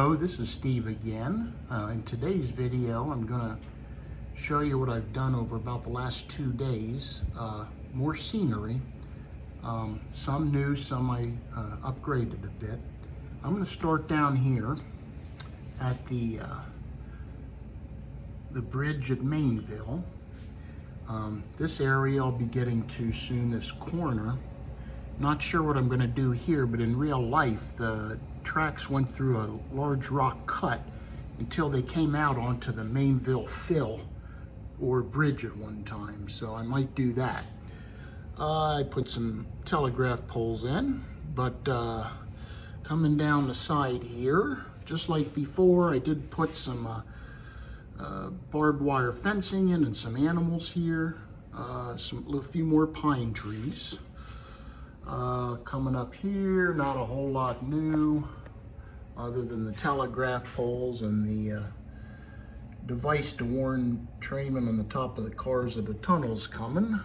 Hello, this is Steve again. In today's video, I'm going to show you what I've done over about the last 2 days. More scenery, some new, some I upgraded a bit. I'm going to start down here at the bridge at Mainville. This area I'll be getting to soon, this corner. Not sure what I'm going to do here, but in real life, the tracks went through a large rock cut until they came out onto the Mainville fill or bridge at one time. So I might do that. I put some telegraph poles in, but coming down the side here, just like before, I did put some barbed wire fencing in and some animals here, a few more pine trees. Coming up here, not a whole lot new other than the telegraph poles and the device to warn trainmen on the top of the cars that the tunnel's coming.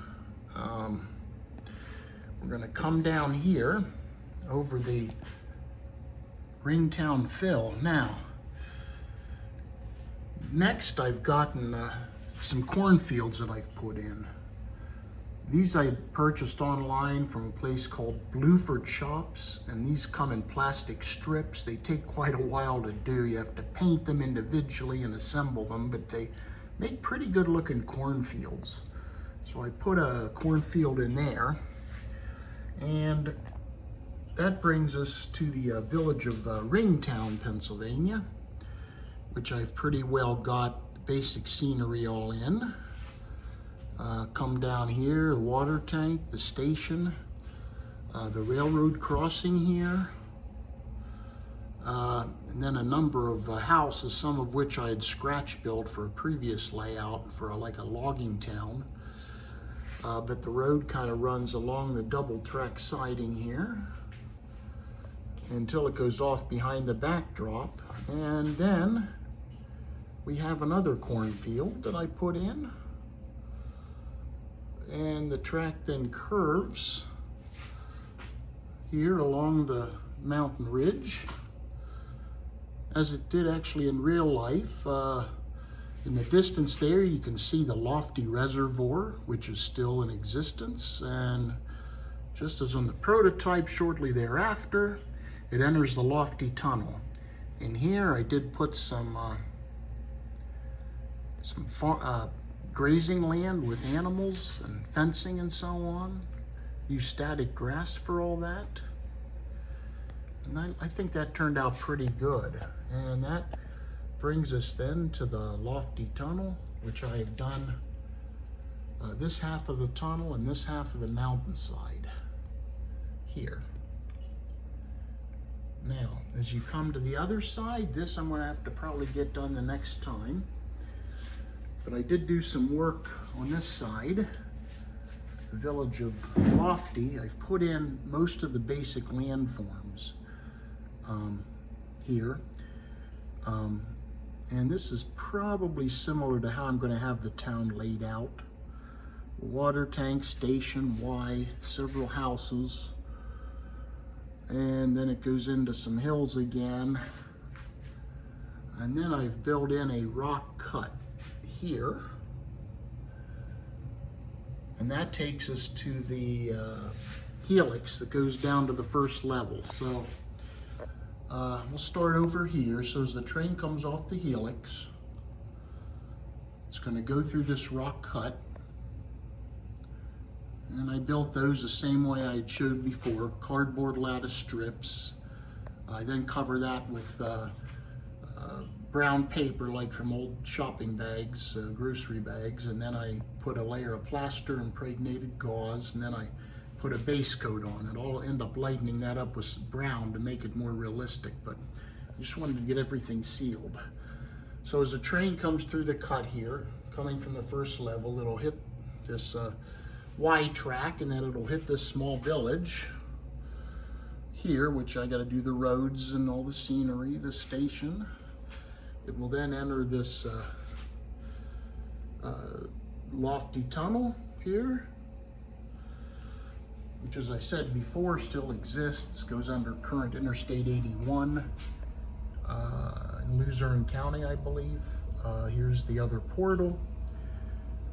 We're going to come down here over the Ringtown Fill. Now, next I've gotten some cornfields that I've put in. These I purchased online from a place called Blueford Shops, and these come in plastic strips. They take quite a while to do. You have to paint them individually and assemble them, but they make pretty good looking cornfields. So I put a cornfield in there, and that brings us to the village of Ringtown, Pennsylvania, which I've pretty well got basic scenery all in. Come down here, the water tank, the station, the railroad crossing here, and then a number of houses, some of which I had scratch built for a previous layout for like a logging town. But the road kind of runs along the double track siding here until it goes off behind the backdrop. And then we have another cornfield that I put in. And the track then curves here along the mountain ridge, as it did actually in real life. In the distance there, you can see the lofty reservoir, which is still in existence. And just as on the prototype, shortly thereafter, it enters the lofty tunnel. And here I did put some grazing land with animals and fencing and so on. Use static grass for all that. And I think that turned out pretty good. And that brings us then to the lofty tunnel, which I have done this half of the tunnel and this half of the mountainside here. Now, as you come to the other side, this I'm going to have to probably get done the next time. But I did do some work on this side, the village of Lofty. I've put in most of the basic landforms here. And this is probably similar to how I'm going to have the town laid out. Water tank, station, Y, several houses. And then it goes into some hills again. And then I've built in a rock cut here, and that takes us to the helix that goes down to the first level. So we'll start over here. So as the train comes off the helix, it's going to go through this rock cut, and I built those the same way I showed before, cardboard lattice strips. I then cover that with brown paper, like from old shopping bags, grocery bags, and then I put a layer of plaster impregnated gauze, and then I put a base coat on it. I'll end up lightening that up with brown to make it more realistic, but I just wanted to get everything sealed. So as the train comes through the cut here, coming from the first level, it'll hit this Y track, and then it'll hit this small village here, which I got to do the roads and all the scenery, the station. It will then enter this lofty tunnel here, which, as I said before, still exists, goes under current Interstate 81. in Luzerne County, I believe. Here's the other portal.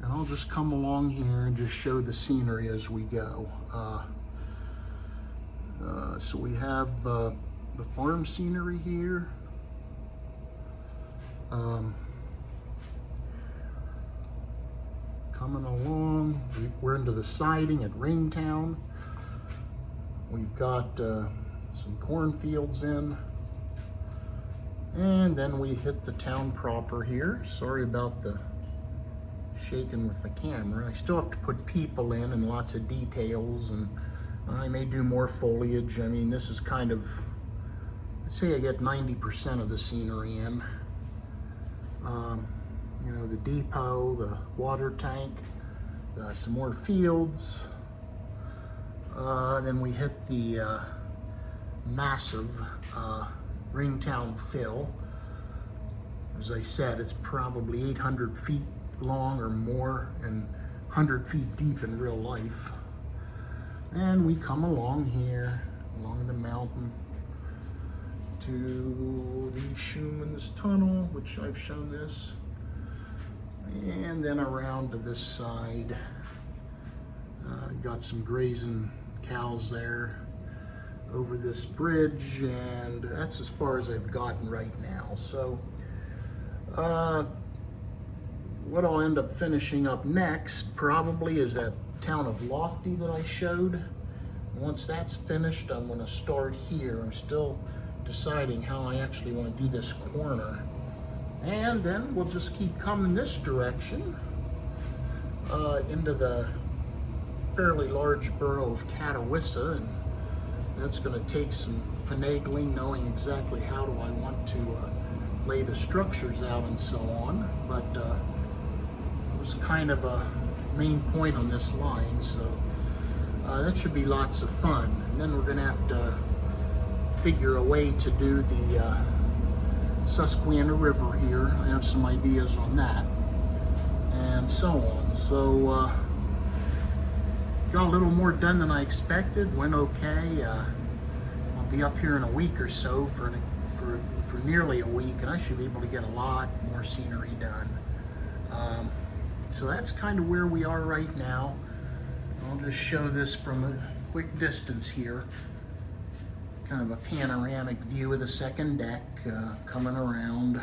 And I'll just come along here and just show the scenery as we go. So we have the farm scenery here. Coming along, we're into the siding at Ringtown. We've got some cornfields in. And then we hit the town proper here. Sorry about the shaking with the camera. I still have to put people in and lots of details, and I may do more foliage. I mean, this is kind of, let's say I get 90% of the scenery in. You know, the depot, the water tank, some more fields. Then we hit the massive Ringtown fill. As I said, it's probably 800 feet long or more and 100 feet deep in real life. And we come along here, along the mountain, to the Schumann's Tunnel, which I've shown this. And then around to this side, got some grazing cows there over this bridge, and that's as far as I've gotten right now. So what I'll end up finishing up next probably is that town of Lofty that I showed. Once that's finished, I'm going to start here. I'm still deciding how I actually want to do this corner. And then we'll just keep coming this direction into the fairly large borough of Catawissa, and that's going to take some finagling, knowing exactly how do I want to lay the structures out and so on. But it was kind of a main point on this line, so that should be lots of fun. And then we're going to have to figure a way to do the Susquehanna River here. I have some ideas on that, and so on. So got a little more done than I expected. Went okay. I'll be up here in a week or so for nearly a week, and I should be able to get a lot more scenery done. So that's kind of where we are right now. I'll just show this from a quick distance here. Kind of a panoramic view of the second deck coming around.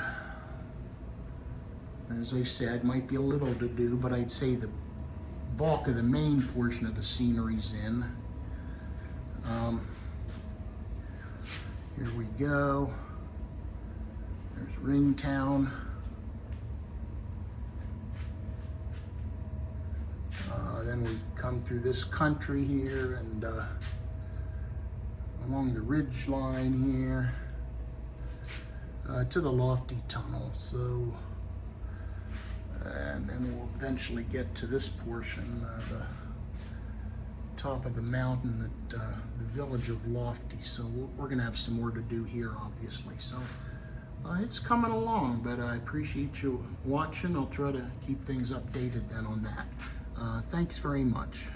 As I said, might be a little to do, but I'd say the bulk of the main portion of the scenery's in. Here we go. There's Ringtown. Then we come through this country here and along the ridge line here to the Lofty Tunnel. So, and then we'll eventually get to this portion, the top of the mountain at the village of Lofty. So we're going to have some more to do here, obviously. So it's coming along, but I appreciate you watching. I'll try to keep things updated then on that. Thanks very much.